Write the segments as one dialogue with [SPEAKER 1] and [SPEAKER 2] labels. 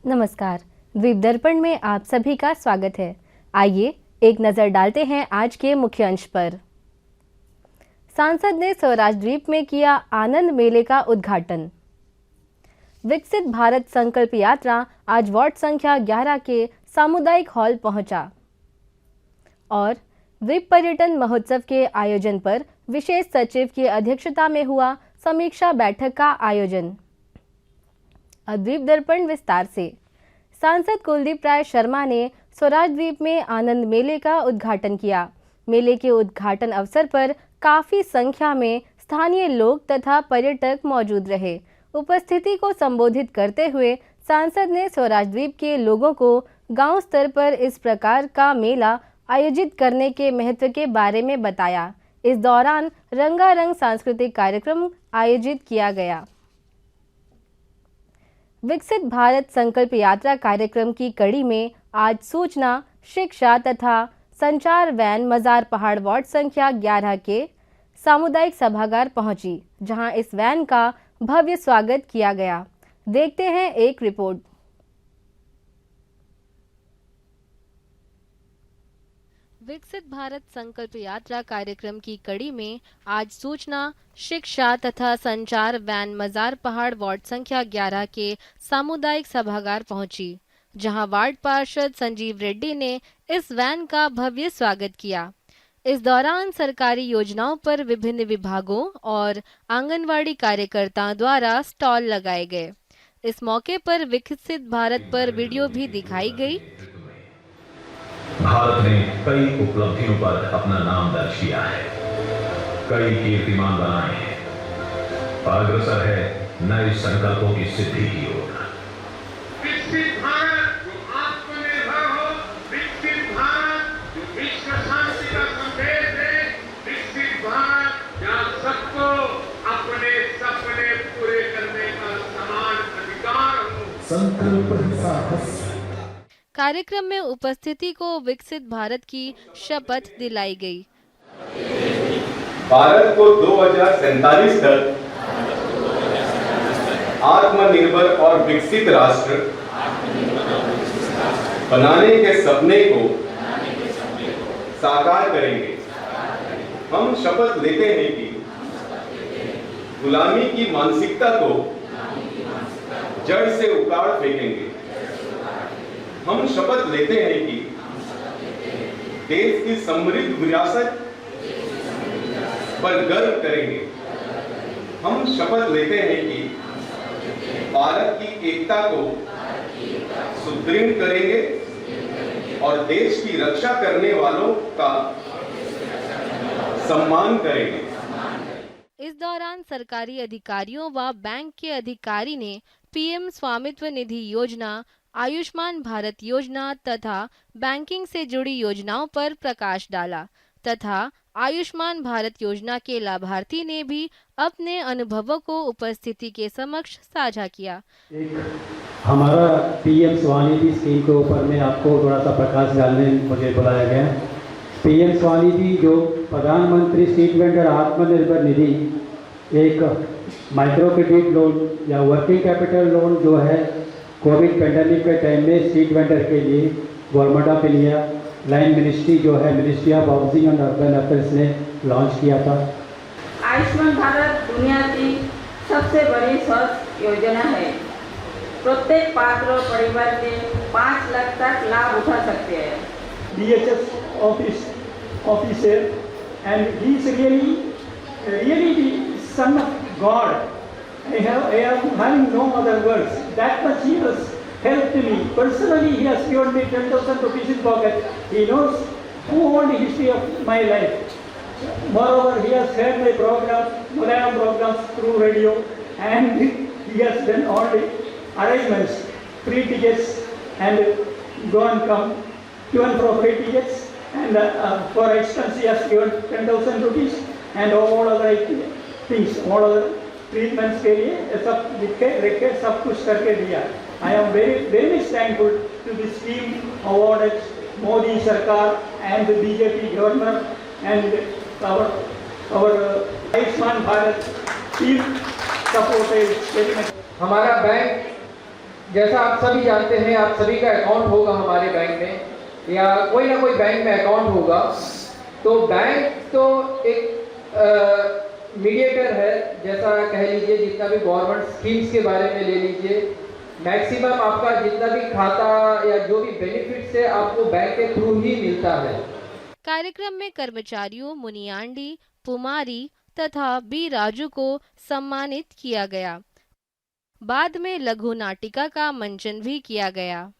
[SPEAKER 1] नमस्कार, द्वीप दर्पण में आप सभी का स्वागत है। आइए एक नजर डालते हैं आज के मुख्य अंश पर। सांसद ने स्वराज द्वीप में किया आनंद मेले का उद्घाटन। विकसित भारत संकल्प यात्रा आज वार्ड संख्या 11 के सामुदायिक हॉल पहुंचा। और द्वीप पर्यटन महोत्सव के आयोजन पर विशेष सचिव की अध्यक्षता में हुआ समीक्षा बैठक का आयोजन। द्वीप दर्पण विस्तार से। सांसद कुलदीप राय शर्मा ने स्वराज द्वीप में आनंद मेले का उद्घाटन किया। मेले के उद्घाटन अवसर पर काफी संख्या में स्थानीय लोग तथा पर्यटक मौजूद रहे। उपस्थिति को संबोधित करते हुए सांसद ने स्वराज द्वीप के लोगों को गांव स्तर पर इस प्रकार का मेला आयोजित करने के महत्व के बारे में बताया। इस दौरान रंगारंग सांस्कृतिक कार्यक्रम आयोजित किया गया। विकसित भारत संकल्प यात्रा कार्यक्रम की कड़ी में आज सूचना, शिक्षा तथा संचार वैन मजार पहाड़ वार्ड संख्या 11 के सामुदायिक सभागार पहुंची, जहां इस वैन का भव्य स्वागत किया गया। देखते हैं एक रिपोर्ट। विकसित भारत संकल्प यात्रा कार्यक्रम की कड़ी में आज सूचना, शिक्षा तथा संचार वैन मजार पहाड़ वार्ड संख्या 11 के सामुदायिक सभागार पहुंची, जहां वार्ड पार्षद संजीव रेड्डी ने इस वैन का भव्य स्वागत किया। इस दौरान सरकारी योजनाओं पर विभिन्न विभागों और आंगनवाड़ी कार्यकर्ताओं द्वारा स्टॉल लगाए गए। इस मौके पर विकसित भारत पर वीडियो भी दिखाई गई।
[SPEAKER 2] भारत ने कई उपलब्धियों पर अपना नाम दर्ज किया है, कई कीर्तिमान बनाए हैं, अग्रसर है नए संकल्पों की सिद्धि की ओर।
[SPEAKER 3] विकसित भारत जो आत्मनिर्भर हो, विकसित भारत जो विश्व शांति का संदेश है, विकसित भारत जहाँ सबको अपने सपने पूरे करने का समान अधिकार हो।
[SPEAKER 2] संकल्प ही साहस।
[SPEAKER 1] कार्यक्रम में उपस्थिति को विकसित भारत की शपथ दिलाई गई।
[SPEAKER 4] भारत को 2047 तक आत्मनिर्भर और विकसित राष्ट्र बनाने के सपने को साकार करेंगे। हम शपथ लेते हैं कि गुलामी की मानसिकता को जड़ से उखाड़ फेंकेंगे। हम शपथ लेते हैं कि देश की समृद्ध विरासत पर गर्व करेंगे। हम शपथ लेते हैं कि भारत की एकता को सुदृढ़ करेंगे और देश की रक्षा करने वालों का सम्मान करेंगे।
[SPEAKER 1] इस दौरान सरकारी अधिकारियों व बैंक के अधिकारी ने पीएम स्वामित्व निधि योजना, आयुष्मान भारत योजना तथा बैंकिंग से जुड़ी योजनाओं पर प्रकाश डाला तथा आयुष्मान भारत योजना के लाभार्थी ने भी अपने अनुभवों को उपस्थिति के समक्ष साझा किया।
[SPEAKER 5] हमारा पीएम स्वनिधि स्कीम के ऊपर में आपको थोड़ा सा प्रकाश डालने मुझे बुलाया गया। पीएम स्वनिधि जो प्रधानमंत्री स्ट्रीट वेंडर आत्मनिर्भर निधि एक माइक्रो क्रेडिट लोन या वर्किंग कैपिटल लोन जो है कोविड पेंडेमिक के टाइम में स्ट्रीट वेंडर के लिए government of India line ministry जो है ministry of housing and urban affairs ने लॉन्च किया था।
[SPEAKER 6] आयुष्मान भारत दुनिया की सबसे बड़ी स्वास्थ्य योजना है। प्रत्येक पात्र परिवार के 5 लाख तक लाभ उठा सकते हैं।
[SPEAKER 7] DHS officer and he is really the son of God. I am having no other words. That much he has helped me. Personally, he has given me 10,000 rupees in pocket. He knows all the history of my life. Moreover, he has heard my program, Malayalam programs through radio, and he has done all the arrangements, free tickets, and go and come, given for free tickets, and for expense he has given 10,000 rupees, and all other things, all other treatments के लिए सब लिख के सब कुछ करके दिया। I am very thankful to the scheme awarded Modi सरकार and BJP government and our Ayushman Bharat team supported very much.
[SPEAKER 8] हमारा बैंक जैसा आप सभी जानते हैं, आप सभी का अकाउंट होगा हमारे बैंक में या कोई ना कोई बैंक में अकाउंट होगा। तो बैंक तो एक मीडिएटर है, जैसा कह लीजिए, जितना भी गवर्नमेंट स्कीम्स के बारे में ले लीजिए, मैक्सिमम आपका जितना भी खाता या जो भी बेनिफिट्स है आपको बैंक के थ्रू ही मिलता है।
[SPEAKER 1] कार्यक्रम में कर्मचारियों मुनियांडी, पुमारी तथा बी राजू को सम्मानित किया गया। बाद में लघु नाटिका का मंचन भी किया गया।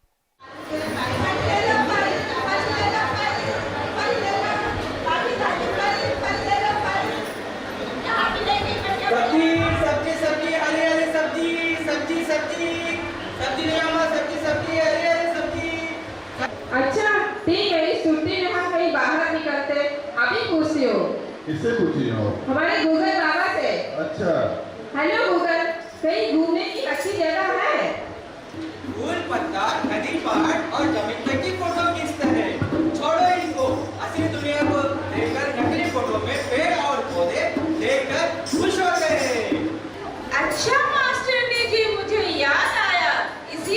[SPEAKER 6] अच्छा ठीक है, इस छुट्टी में हम कहीं बाहर निकलते, अभी पूछती हो।
[SPEAKER 9] किससे पूछी हो?
[SPEAKER 6] हमारे गूगल बाबा से।
[SPEAKER 9] अच्छा।
[SPEAKER 6] हेलो गूगल, कहीं घूमने की अच्छी जगह है?
[SPEAKER 10] फूल पत्ता, नदी, पहाड़ और जमीन तक की फोटो खींचते हैं। छोड़ो इनको, असली दुनिया को देखकर नकली फोटो में पेड़ और पौधे देखकर खुश हो गए।
[SPEAKER 6] अच्छा मास्टर ने जी, मुझे याद आया, इसी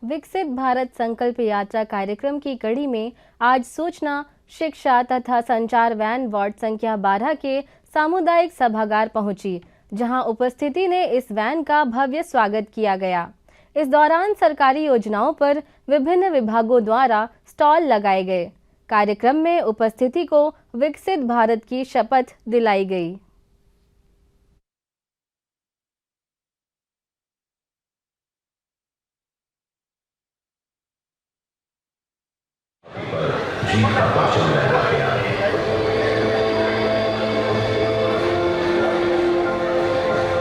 [SPEAKER 1] विकसित भारत संकल्प यात्रा कार्यक्रम की कड़ी में आज सूचना, शिक्षा तथा संचार वैन वार्ड संख्या 12 के सामुदायिक सभागार पहुंची, जहां उपस्थिति ने इस वैन का भव्य स्वागत किया गया। इस दौरान सरकारी योजनाओं पर विभिन्न विभागों द्वारा स्टॉल लगाए गए। कार्यक्रम में उपस्थिति को विकसित भारत की शपथ दिलाई गई।
[SPEAKER 2] जीत का परचम लहरा के आए।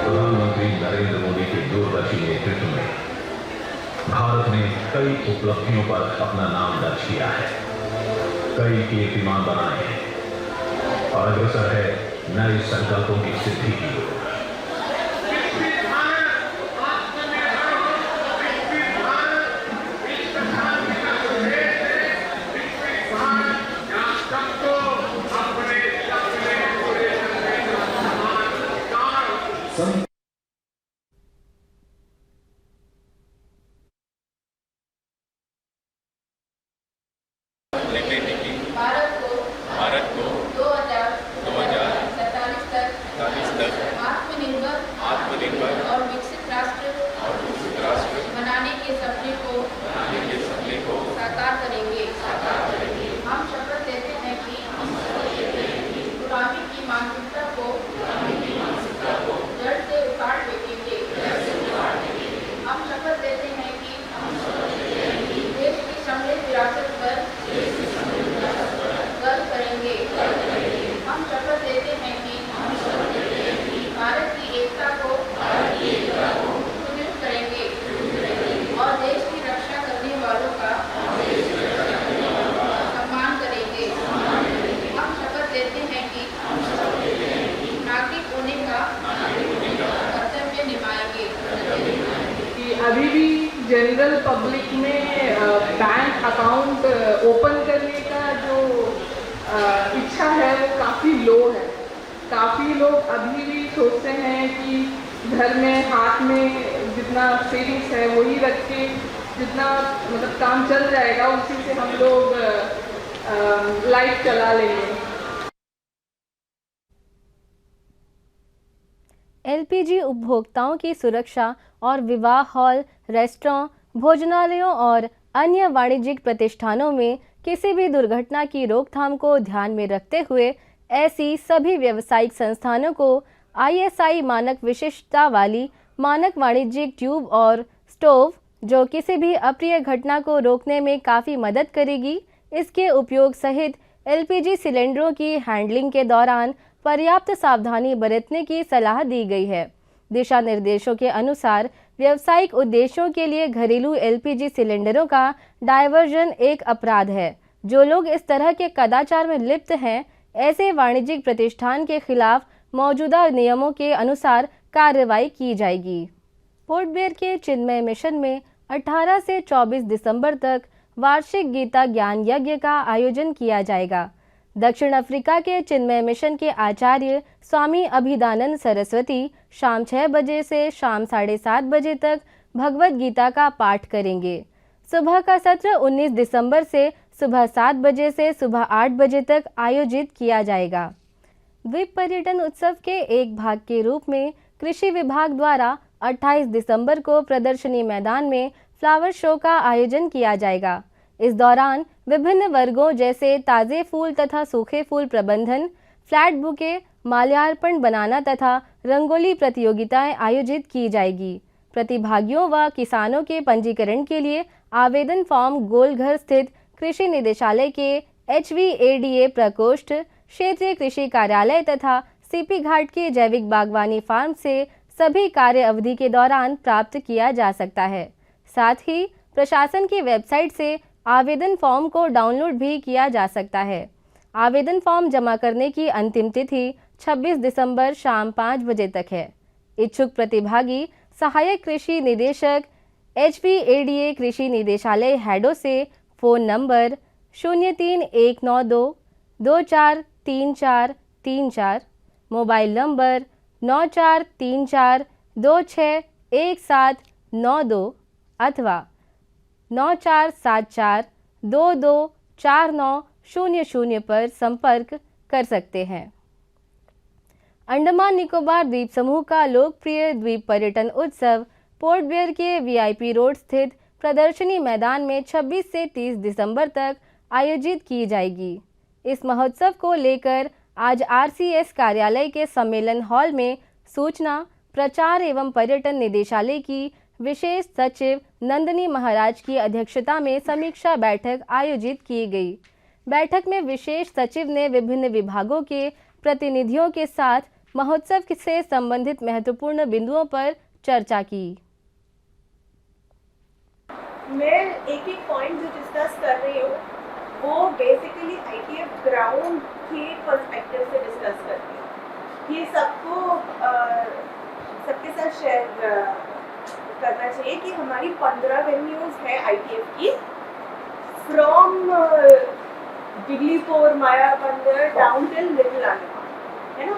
[SPEAKER 2] प्रधानमंत्री नरेंद्र मोदी के दूरदर्शी नेतृत्व में भारत ने कई उपलब्धियों पर अपना नाम दर्ज किया है, कई कीर्तिमान बनाए हैं और अग्रसर है नए संकल्पों की सिद्धि की ओर।
[SPEAKER 4] भारत को
[SPEAKER 6] 2047 तक
[SPEAKER 4] आत्मनिर्भर
[SPEAKER 6] और विकसित राष्ट्र बनाने के सपने को साकार करेंगे। हम शपथ लेते हैं कि गुलामी की मानसिकता को जड़ से उखाड़ फेंकेंगे। हम शपथ लेते हैं कि देश की समृद्ध विरासत पर गर्व करेंगे। हम शपथ लेते हैं कि भारत की एकता को सुदृढ़ करेंगे और देश की रक्षा करने वालों का सम्मान करेंगे। हम शपथ लेते हैं कि नागरिक होने का कर्तव्य निभाएंगे।
[SPEAKER 11] अभी भी जनरल पब्लिक में बैंक अकाउंट ओपन करने का जो इच्छा है वो काफ़ी लो है। काफ़ी लोग अभी भी सोचते हैं कि घर में हाथ में जितना सेविंग्स है वही रख के जितना मतलब काम चल जाएगा उसी से हम लोग लाइफ चला लेंगे।
[SPEAKER 1] एलपीजी उपभोक्ताओं की सुरक्षा और विवाह हॉल, रेस्टोरेंट, भोजनालयों और अन्य वाणिज्यिक प्रतिष्ठानों में किसी भी दुर्घटना की रोकथाम को ध्यान में रखते हुए ऐसी सभी व्यावसायिक संस्थानों को ISI मानक विशिष्टता वाली मानक वाणिज्यिक ट्यूब और स्टोव, जो किसी भी अप्रिय घटना को रोकने में काफ़ी मदद करेगी, इसके उपयोग सहित LPG सिलेंडरों की हैंडलिंग के दौरान पर्याप्त सावधानी बरतने की सलाह दी गई है। दिशा निर्देशों के अनुसार व्यावसायिक उद्देश्यों के लिए घरेलू LPG सिलेंडरों का डायवर्जन एक अपराध है। जो लोग इस तरह के कदाचार में लिप्त हैं, ऐसे वाणिज्यिक प्रतिष्ठान के खिलाफ मौजूदा नियमों के अनुसार कार्रवाई की जाएगी। पोर्ट ब्लेयर के चिन्मय मिशन में 18 से 24 दिसंबर तक वार्षिक गीता ज्ञान यज्ञ का आयोजन किया जाएगा। दक्षिण अफ्रीका के चिन्मय मिशन के आचार्य स्वामी अभिदानंद सरस्वती शाम 6 बजे से शाम 7:30 बजे तक भगवत गीता का पाठ करेंगे। सुबह का सत्र 19 दिसंबर से सुबह 7 बजे से सुबह 8 बजे तक आयोजित किया जाएगा। द्वीप पर्यटन उत्सव के एक भाग के रूप में कृषि विभाग द्वारा 28 दिसंबर को प्रदर्शनी मैदान में फ्लावर शो का आयोजन किया जाएगा। इस दौरान विभिन्न वर्गों जैसे ताज़े फूल तथा सूखे फूल प्रबंधन, फ्लैट बुके, माल्यार्पण बनाना तथा रंगोली प्रतियोगिताएं आयोजित की जाएगी। प्रतिभागियों व किसानों के पंजीकरण के लिए आवेदन फॉर्म गोलघर स्थित कृषि निदेशालय के HVADA प्रकोष्ठ, क्षेत्रीय कृषि कार्यालय तथा सीपी घाट के जैविक बागवानी फार्म से सभी कार्य अवधि के दौरान प्राप्त किया जा सकता है। साथ ही प्रशासन की वेबसाइट से आवेदन फॉर्म को डाउनलोड भी किया जा सकता है। आवेदन फॉर्म जमा करने की अंतिम तिथि 26 दिसंबर शाम 5 बजे तक है। इच्छुक प्रतिभागी सहायक कृषि निदेशक HVADA कृषि निदेशालय हैडो से फ़ोन नंबर 03192 243434, मोबाइल नंबर 9434261792 अथवा 9474224900 पर संपर्क कर सकते हैं। अंडमान निकोबार द्वीप समूह का लोकप्रिय द्वीप पर्यटन उत्सव पोर्ट ब्लेयर के VIP रोड स्थित प्रदर्शनी मैदान में 26 से 30 दिसंबर तक आयोजित की जाएगी। इस महोत्सव को लेकर आज RCS कार्यालय के सम्मेलन हॉल में सूचना, प्रचार एवं पर्यटन निदेशालय की विशेष सचिव नंदिनी महाराज की अध्यक्षता में समीक्षा बैठक आयोजित की गई। बैठक में विशेष सचिव ने विभिन्न विभागों के प्रतिनिधियों के साथ महोत्सव से संबंधित महत्वपूर्ण बिंदुओं पर चर्चा की।
[SPEAKER 9] मैं एक पॉइंट जो डिस्कस कर रही हूँ वो बेसिकली ITF ग्राउंड के पर्सपेक्टिव से डिस्कस करती हूँ। ये सबको सबके साथ शेयर करना चाहिए कि हमारी 15 वेन्यूज है ITF की, फ्रॉम डिगलीपोर, माया बंदर डाउन टिल लिटिल अंडमान, है ना?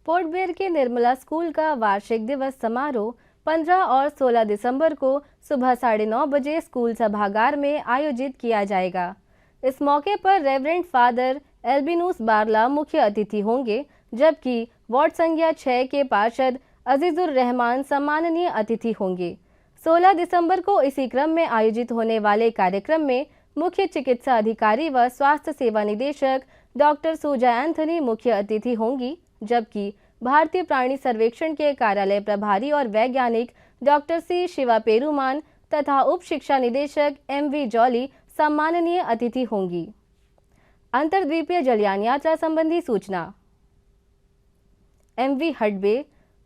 [SPEAKER 1] पोर्ट ब्लेयर के निर्मला स्कूल का वार्षिक दिवस समारोह 15 और 16 दिसंबर को सुबह 9:30 बजे स्कूल सभागार में आयोजित किया जाएगा। इस मौके पर रेवरेंड फादर एल्बिनूस बारला मुख्य अतिथि होंगे, जबकि वार्ड संख्या 6 के पार्षद अजीजुर रहमान सम्माननीय अतिथि होंगे। 16 दिसंबर को इसी क्रम में आयोजित होने वाले कार्यक्रम में मुख्य चिकित्सा अधिकारी व स्वास्थ्य सेवा निदेशक डॉक्टर सूजा एंथनी मुख्य अतिथि होंगी, जबकि भारतीय प्राणी सर्वेक्षण के कार्यालय प्रभारी और वैज्ञानिक डॉक्टर C शिवा पेरुमान तथा उप शिक्षा निदेशक MV जॉली सम्माननीय अतिथि होंगी। अंतर्द्वीपीय जलयान यात्रा संबंधी सूचना। MV हडबे,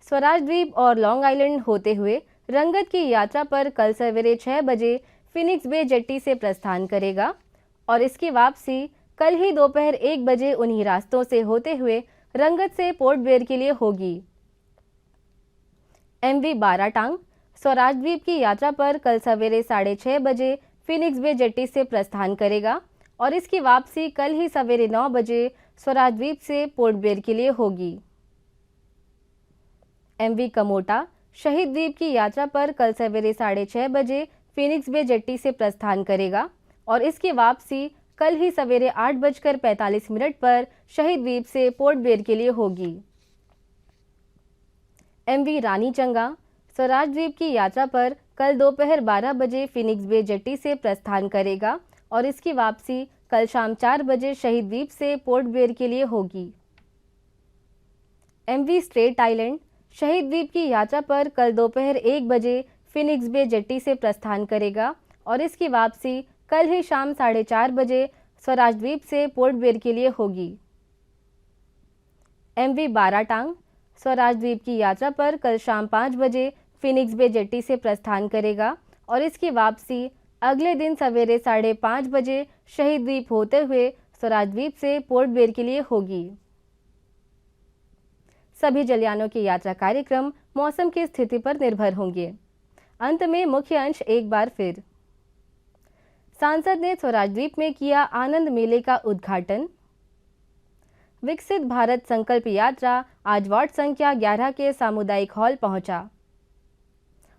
[SPEAKER 1] स्वराज द्वीप और लॉन्ग आइलैंड होते हुए रंगत की यात्रा पर कल सवेरे 6 बजे फिनिक्स बे जेट्टी से प्रस्थान करेगा और इसकी वापसी कल ही दोपहर 1 बजे उन्हीं रास्तों से होते हुए रंगत से पोर्ट ब्लेयर के लिए होगी। MV बाराटांग स्वराज द्वीप की यात्रा पर कल सवेरे 6:30 बजे फिनिक्स बे जेट्टी से प्रस्थान करेगा और इसकी वापसी कल ही सवेरे 9 बजे स्वराज द्वीप से पोर्ट ब्लेयर के लिए होगी। MV कमोटा शहीद द्वीप की यात्रा पर कल सवेरे 6:30 बजे फीनिक्स बे जेट्टी से प्रस्थान करेगा और इसकी वापसी कल ही सवेरे 8:45 पर शहीद द्वीप से पोर्ट ब्लेयर के लिए होगी। एमवी रानी चंगा स्वराज द्वीप की यात्रा पर कल दोपहर 12 बजे फीनिक्स बे जेट्टी से प्रस्थान करेगा और इसकी वापसी कल शाम 4 बजे शहीद द्वीप से पोर्ट ब्लेयर के लिए होगी। एमवी स्ट्रेट आइलैंड शहीद द्वीप की यात्रा पर कल दोपहर 1 बजे फीनिक्स बे जेट्टी से प्रस्थान करेगा और इसकी वापसी कल ही शाम 4:30 बजे स्वराज द्वीप से पोर्ट ब्लेयर के लिए होगी। एमवी बाराटांग स्वराज द्वीप की यात्रा पर कल शाम 5 बजे फीनिक्स बे जेट्टी से प्रस्थान करेगा और इसकी वापसी अगले दिन सवेरे 5:30 बजे शहीद द्वीप होते हुए स्वराज द्वीप से पोर्ट ब्लेयर के लिए होगी। सभी जलयानों के यात्रा कार्यक्रम मौसम की स्थिति पर निर्भर होंगे। अंत में मुख्य अंश एक बार फिर। सांसद ने स्वराज द्वीप में किया आनंद मेले का उद्घाटन। विकसित भारत संकल्प यात्रा आज वार्ड संख्या 11 के सामुदायिक हॉल पहुंचा।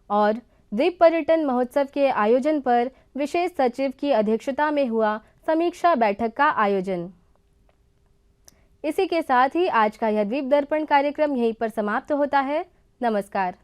[SPEAKER 1] और द्वीप पर्यटन महोत्सव के आयोजन पर विशेष सचिव की अध्यक्षता में हुआ समीक्षा बैठक का आयोजन। इसी के साथ ही आज का यह द्वीप दर्पण कार्यक्रम यहीं पर समाप्त होता है। नमस्कार।